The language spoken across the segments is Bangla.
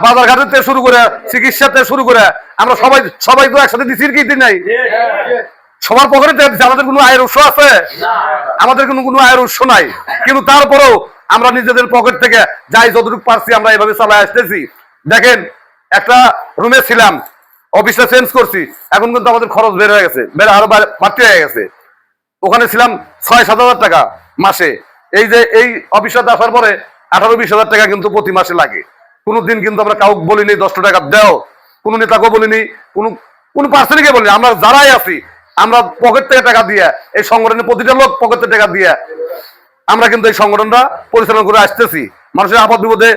বাজার ঘাটের থেকে শুরু করে চিকিৎসা থেকে শুরু করে আমরা সবাই তো একসাথে দিচ্ছি কি দিন নাই, সবার পকেটে আমাদের কোনো আয়ের উৎস আছে? আমাদের কোনো আয়ের উৎস নাই, কিন্তু তারপরেও আমরা নিজেদের পকেট থেকে যাই যতটুকু পারছি আমরা এভাবে চালাই আসতেছি। দেখেন, একটা রুমে ছিলাম, অফিসটা চেঞ্জ করছি, এখন কিন্তু আমাদের খরচ বের হয়ে গেছে, আরো বাড়তি হয়ে গেছে। ওখানে ছিলাম 6-7 হাজার টাকা মাসে, এই যে এই অফিসটাতে আসার পরে 18-20 হাজার টাকা কিন্তু প্রতি মাসে লাগে। কোনোদিন কিন্তু আমরা কাউকে বলিনি 10 টাকা দাও, কোনো নেতাকেও বলিনি, কোনো পার্সনকে বলিনি। আমরা যারাই আছি আমরা পকেট থেকে টাকা দিয়ে, এই সংগঠনের প্রতিটা লোক পকেট থেকে টাকা দিয়ে আমরা কিন্তু এই সংগঠনটা পরিচালনা করে আসতেছি। মানুষের আপদ বিপদে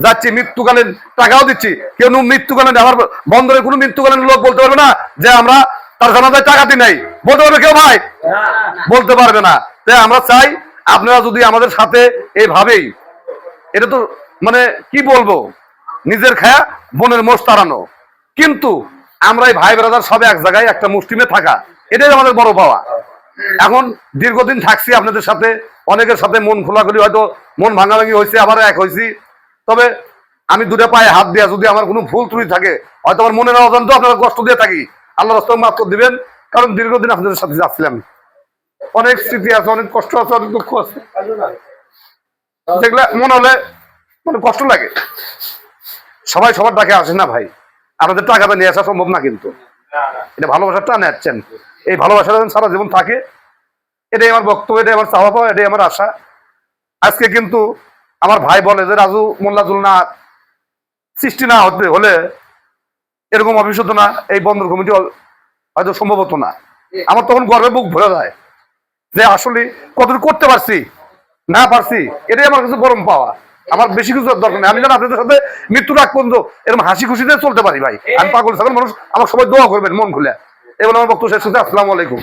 যাচ্ছি, মৃত্যুকালীন টাকাও দিচ্ছি। কেউ মৃত্যুকালীন আমার বন্দরের কোনো মৃত্যুকালীন লোক বলতে পারবে না যে আমরা তার জানাজায় টাকা দিই নাই, বলতে পারবে কেউ? ভাই বলতে পারবে না। তাই আমরা চাই আপনারা যদি আমাদের সাথে এইভাবেই, এটা তো মানে কি বলবো, নিজের খায়া বোনের মোষ তাড়ানো, কিন্তু আমরা এই ভাই ব্রাদার সবে এক জায়গায় একটা মুষ্টিমে থাকা, এটাই আমাদের বড় পাওয়া। এখন দীর্ঘদিন থাকছি আপনাদের সাথে, অনেকের সাথে মন খোলাখুলি, হয়তো মন ভাঙাভাঙি হয়েছে, আবার এক হয়েছি। তবে আমি দুটো পায়ে হাত দিয়া যদি আমার কোনো ভুল ত্রুটি থাকে, হয়তো আমার মনের অজান্ত আপনারা কষ্ট দিয়ে থাকি, আল্লাহ রাস্তায় মাফ করে দিবেন। কারণ দীর্ঘদিন আপনাদের সাথে যাচ্ছিলাম, অনেক স্মৃতি আছে, অনেক কষ্ট আছে, অনেক দুঃখ আছে, যেগুলা মনে হলে মানে কষ্ট লাগে। সবাই সবার ডাকে আসে না ভাই, আপনাদের টাকাটা নিয়ে আসা সম্ভব না, কিন্তু এটা ভালোবাসার টানে আসছেন, এই ভালোবাসাটা সারা জীবন থাকে, এটাই আমার বক্তব্য, এটাই আমার চাওয়া পাওয়া, এটাই আমার আশা। আজকে কিন্তু আমার ভাই বলে যে রাজু মোল্লাজুল না সৃষ্টি না হতে হলে এরকম অফিস হতো না, এই বন্দর কমিটি হয়তো সম্ভব হতো না। আমার তখন গর্বে বুক ভরে যায় যে আসলে কতটুকু করতে পারছি না পারছি, এটাই আমার কাছে পরম পাওয়া। আমার বেশি কিছু দরকার নেই, আমি যেন আপনাদের সাথে মৃত্যু রাখ পর্যন্ত এরকম হাসি খুশিতে চলতে পারি ভাই। আমি পাগল ছাগল মানুষ, আমার সবাই দোয়া করবেন মন খুলে। এবার আমার বক্তব্য শেষ হচ্ছে। আসসালামু আলাইকুম।